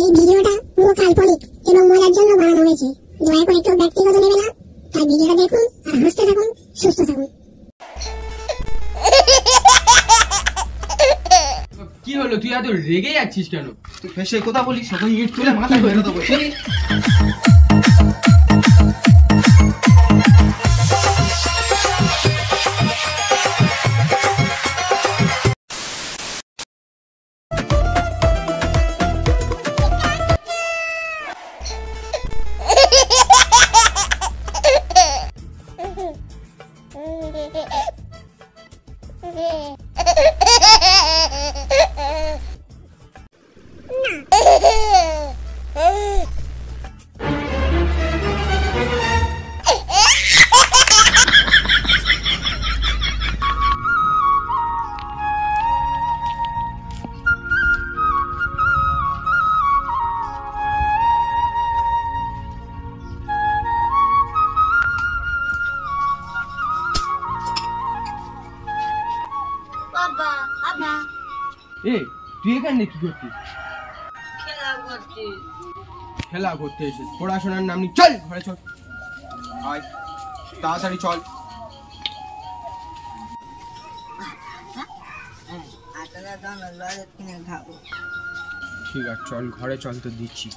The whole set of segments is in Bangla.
এই ভিডিওটা পুরো কাল্পনিক এবং মজার জন্য বানানো হয়েছে। দয়া করে কেউ ব্যক্তিগত নেবে না। তাই ভিডিওটা দেখুন আর হাসতে থাকুন, সুস্থ থাকুন। কি হলো, তুই এত রেগে যাচ্ছিস কেন? তুই ফেসে কথা বলিস, সবাই ইট তুলে মাথায় মেরে দেবো। এ তুই এখানে কি করছিস? খেলা করতে এসেছিস? পড়াশোনার নাম নি, চল ঘরে চল। আয় তাড়াতাড়ি চল। ঠিক আছে চল ঘরে চল, তো দিচ্ছি।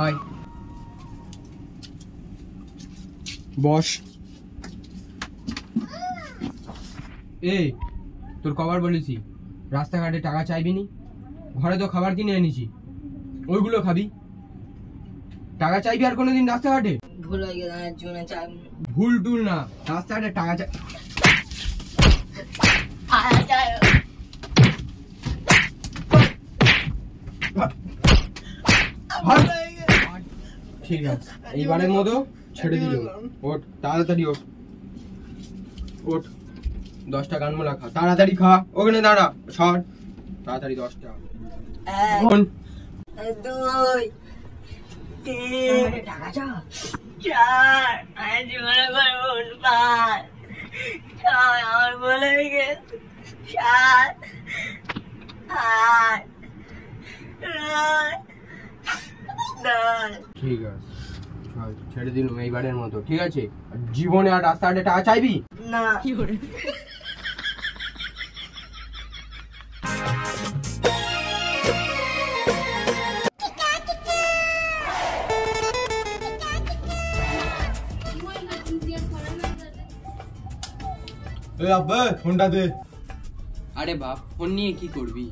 আয় বস। এই তোর কবার বলেছি রাস্তাঘাটে টাকা চাইবি নি? ঘরে তো খাবার কিনে এনেছি, ওইগুলো খাবি। টাকা চাইবি আর কোনোদিন রাস্তাঘাটে? ভুল হয়ে গেছে, ভুল টুল না, রাস্তাঘাটে টাকা চাই। ঠিক আছে এইবারের মতো ছেড়ে দিল। ওঠ তাড়াতাড়ি ওঠ, ওঠ। 10টা গানমোলা খা, তাড়াতাড়ি খা। ওখানে দাঁড়া, সর তাড়াতাড়ি। 10টা 1 2 3 4 আজ মনে করবো 5 6 আমার বলে গেছে 7 8 9 ঠিক আছে চল ছেড়ে দিলুম এইবারের মতো, ঠিক আছে? জীবনে আর রাস্তাঘাটে টাকা চাইবি না। ফোনটা দে। আরে বাপ, ফোন নিয়ে কি করবি?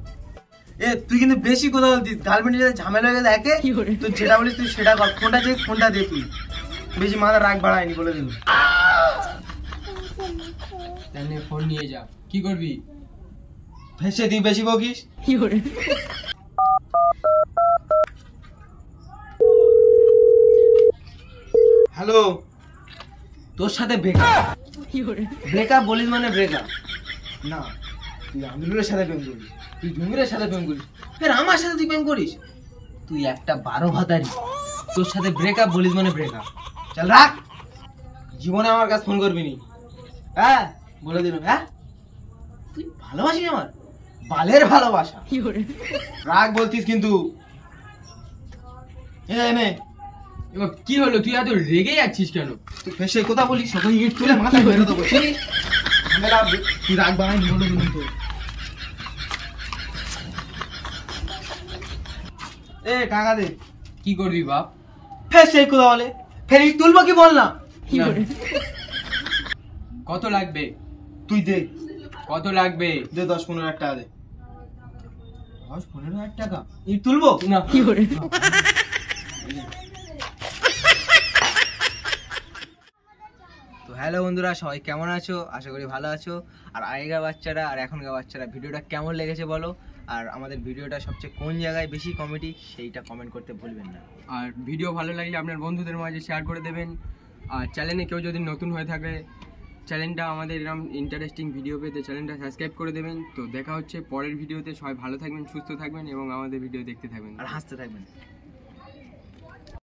এ তুই কিন্তু বেশি কথা বলতিস, গার্লফ্রেন্ডের সাথে ঝামেলা হয়ে গেছে একে। তুই যেটা বলিস তুই সেটা কর। ফোনটা যে ফোনটা দে, তুই বেশি মাথা রাগ বাড়ায়নি বলে দিল। তাহলে ফোন নিয়ে যা, কি করবি? ফেসে তুই বেশি বকিস। হ্যালো, তোর সাথে ব্রেকআপ? ব্রেকআপ বলিস মানে ব্রেকআপ না। তুই আমিরুলের সাথে প্রেম করিস, তুই জুমিরের সাথে প্রেম করিস, ফের আমার সাথে তুই প্রেম করিস। তুই একটা 12 ভাতারি, তোর সাথে ব্রেকআপ বলিস মানে ব্রেকআপ। চল রাখ, জীবনে আমার কাছে ফোন করবি নি। হ্যাঁ বলে দিলাম। হ্যাঁ তুই ভালোবাসিস আমার বালের ভালোবাসা। রাগ বলতিস কিন্তু। এবার কি হলো, তুই এত রেগে যাচ্ছিস কেন? তুই ফেসে কথা বলিস, সবাই ইট তুলে মাথায় মেরে দেবো। তুই রাগ বাড়াই বলে দিলাম তো। এ টাকা দে। কি করবি বাপ? ফের সেই কথা বলে, ফের ইট তুলবো কি বল না। কত লাগবে? তুই দে। কত লাগবে? দে 10-15 টাকা দে। 10-15 টাকা ইট তুলবো না। তো হ্যালো বন্ধুরা, সবাই কেমন আছো? আশা করি ভালো আছো। আর আগেকার বাচ্চারা আর এখনকার বাচ্চারা ভিডিওটা কেমন লেগেছে বলো। আর আমাদের ভিডিওটা সবচেয়ে কোন জায়গায় বেশি কমেডি সেইটা কমেন্ট করতে ভুলবেন না। আর ভিডিও ভালো লাগলে আপনার বন্ধুদের মাঝে শেয়ার করে দেবেন। আর চ্যানেলে কেউ যদি নতুন হয়ে থাকে চ্যানেলটা আমাদের এরকম ইন্টারেস্টিং ভিডিও পেতে চ্যানেলটা সাবস্ক্রাইব করে দেবেন। তো দেখা হচ্ছে পরের ভিডিওতে। সবাই ভালো থাকবেন, সুস্থ থাকবেন এবং আমাদের ভিডিও দেখতে থাকবেন আর হাসতে থাকবেন।